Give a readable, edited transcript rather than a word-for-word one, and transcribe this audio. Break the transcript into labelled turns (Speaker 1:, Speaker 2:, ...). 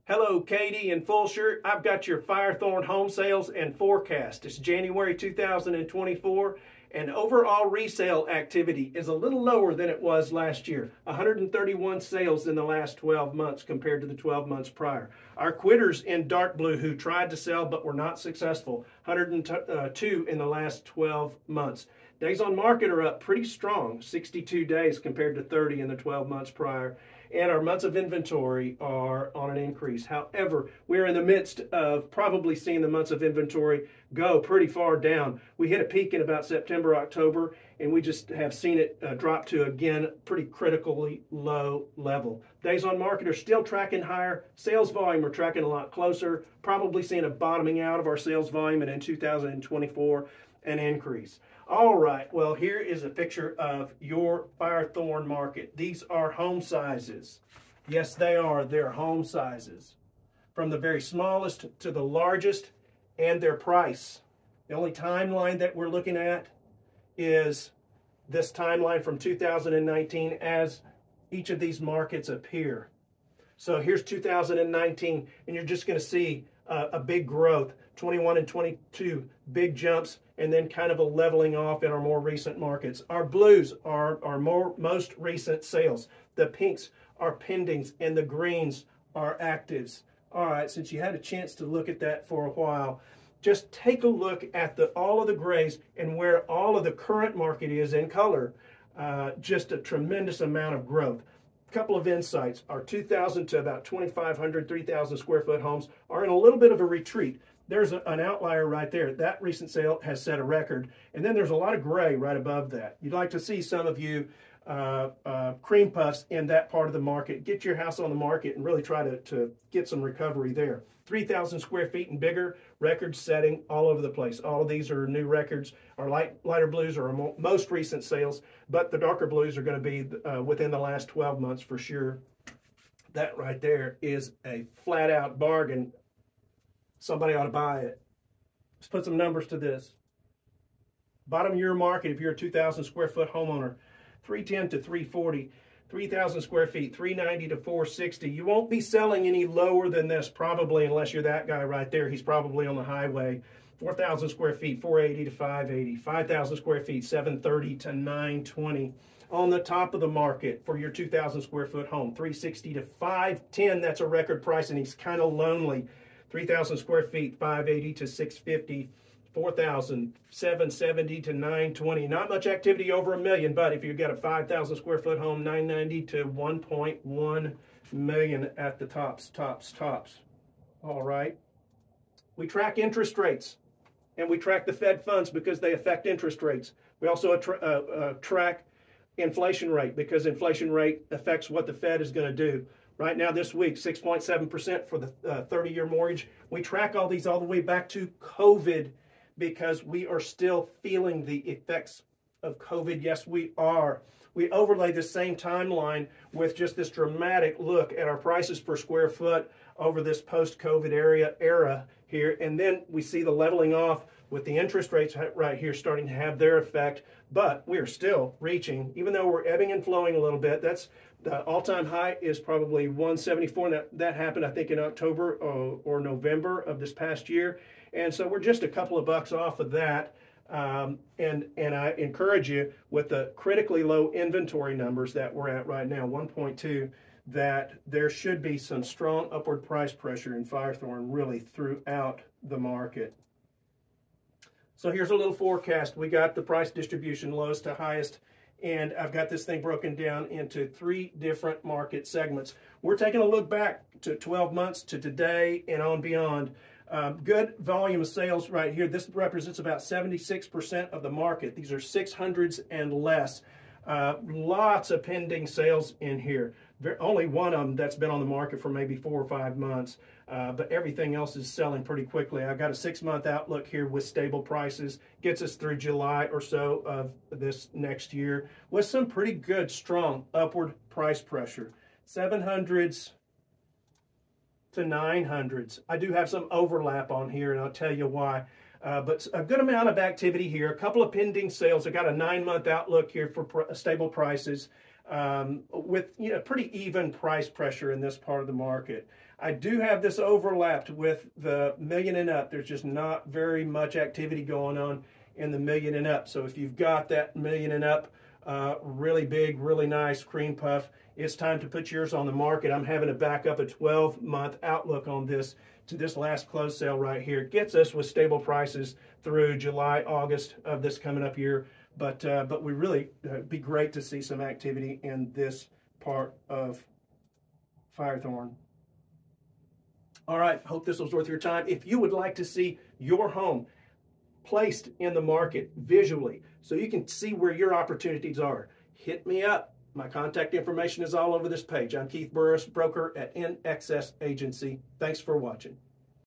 Speaker 1: Hello, Katy and Fulshear. I've got your Firethorne home sales and forecast. It's January 2024, and overall resale activity is a little lower than it was last year. 131 sales in the last 12 months compared to the 12 months prior. Our quitters in dark blue who tried to sell but were not successful, 102 in the last 12 months. Days on market are up pretty strong, 62 days compared to 30 in the 12 months prior. And our months of inventory are on an increase. However, we're in the midst of probably seeing the months of inventory go pretty far down. We hit a peak in about September, October, and we just have seen it drop to, again, pretty critically low level. Days on market are still tracking higher. Sales volume are tracking a lot closer, probably seeing a bottoming out of our sales volume, and in 2024, an increase. All right, well, here is a picture of your Firethorne market. These are home sizes. Yes, they are. They're home sizes. From the very smallest to the largest, and their price. The only timeline that we're looking at is this timeline from 2019 as each of these markets appear. So here's 2019, and you're just going to see a big growth. 21 and 22 big jumps, and then kind of a leveling off in our more recent markets. Our blues are our most recent sales. The pinks are pendings, and the greens are actives. All right, since you had a chance to look at that for a while, just take a look at all of the grays and where all of the current market is in color. Just a tremendous amount of growth. Couple of insights. Our 2,000 to about 2,500, 3,000 square foot homes are in a little bit of a retreat. There's an outlier right there. That recent sale has set a record. And then there's a lot of gray right above that. You'd like to see some of you cream puffs in that part of the market. Get your house on the market and really try to get some recovery there. 3,000 square feet and bigger, record setting all over the place. All of these are new records. Our lighter blues are our most recent sales, but the darker blues are going to be within the last 12 months for sure. That right there is a flat out bargain. Somebody ought to buy it. Let's put some numbers to this. Bottom of your market, if you're a 2,000 square foot homeowner, 310 to 340, 3,000 square feet, 390 to 460. You won't be selling any lower than this probably unless you're that guy right there. He's probably on the highway. 4,000 square feet, 480 to 580. 5,000 square feet, 730 to 920. On the top of the market for your 2,000 square foot home, 360 to 510. That's a record price, and he's kind of lonely. 3,000 square feet, 580 to 650, 4,000, 770 to 920. Not much activity over $1 million, but if you've got a 5,000 square foot home, 990 to 1.1 million at the tops. All right. We track interest rates, and we track the Fed funds because they affect interest rates. We also track inflation rate because inflation rate affects what the Fed is going to do. Right now, this week, 6.7% for the 30-year mortgage. We track all these all the way back to COVID because we are still feeling the effects of COVID. Yes, we are. We overlay the same timeline with just this dramatic look at our prices per square foot over this post-COVID era here. And then we see the leveling off with the interest rates right here starting to have their effect. But we are still reaching, even though we're ebbing and flowing a little bit, that's the all-time high is probably 174. And that happened, I think, in October or November of this past year. And so we're just a couple of bucks off of that. And I encourage you with the critically low inventory numbers that we're at right now, 1.2, that there should be some strong upward price pressure in Firethorne really throughout the market. So here's a little forecast. We got the price distribution lowest to highest, and I've got this thing broken down into 3 different market segments. We're taking a look back to 12 months to today and on beyond. Good volume of sales right here. This represents about 76% of the market. These are 600s and less. Lots of pending sales in here. Only one of them that's been on the market for maybe 4 or 5 months, but everything else is selling pretty quickly. I've got a 6-month outlook here with stable prices. Gets us through July or so of this next year with some pretty good, strong upward price pressure. 700s to 900s. I do have some overlap on here, and I'll tell you why. But a good amount of activity here. A couple of pending sales. I got a 9-month outlook here for stable prices. with pretty even price pressure in this part of the market. I do have this overlapped with the million and up. There's just not very much activity going on in the million and up. So if you've got that million and up, really big, really nice cream puff, it's time to put yours on the market. I'm having to back up a 12-month outlook on this to this last close sale right here. It gets us with stable prices through July, August of this coming up year. But we really be great to see some activity in this part of Firethorne. All right, hope this was worth your time. If you would like to see your home placed in the market visually so you can see where your opportunities are, hit me up. My contact information is all over this page. I'm Keith Burris, broker at NXS Agency. Thanks for watching.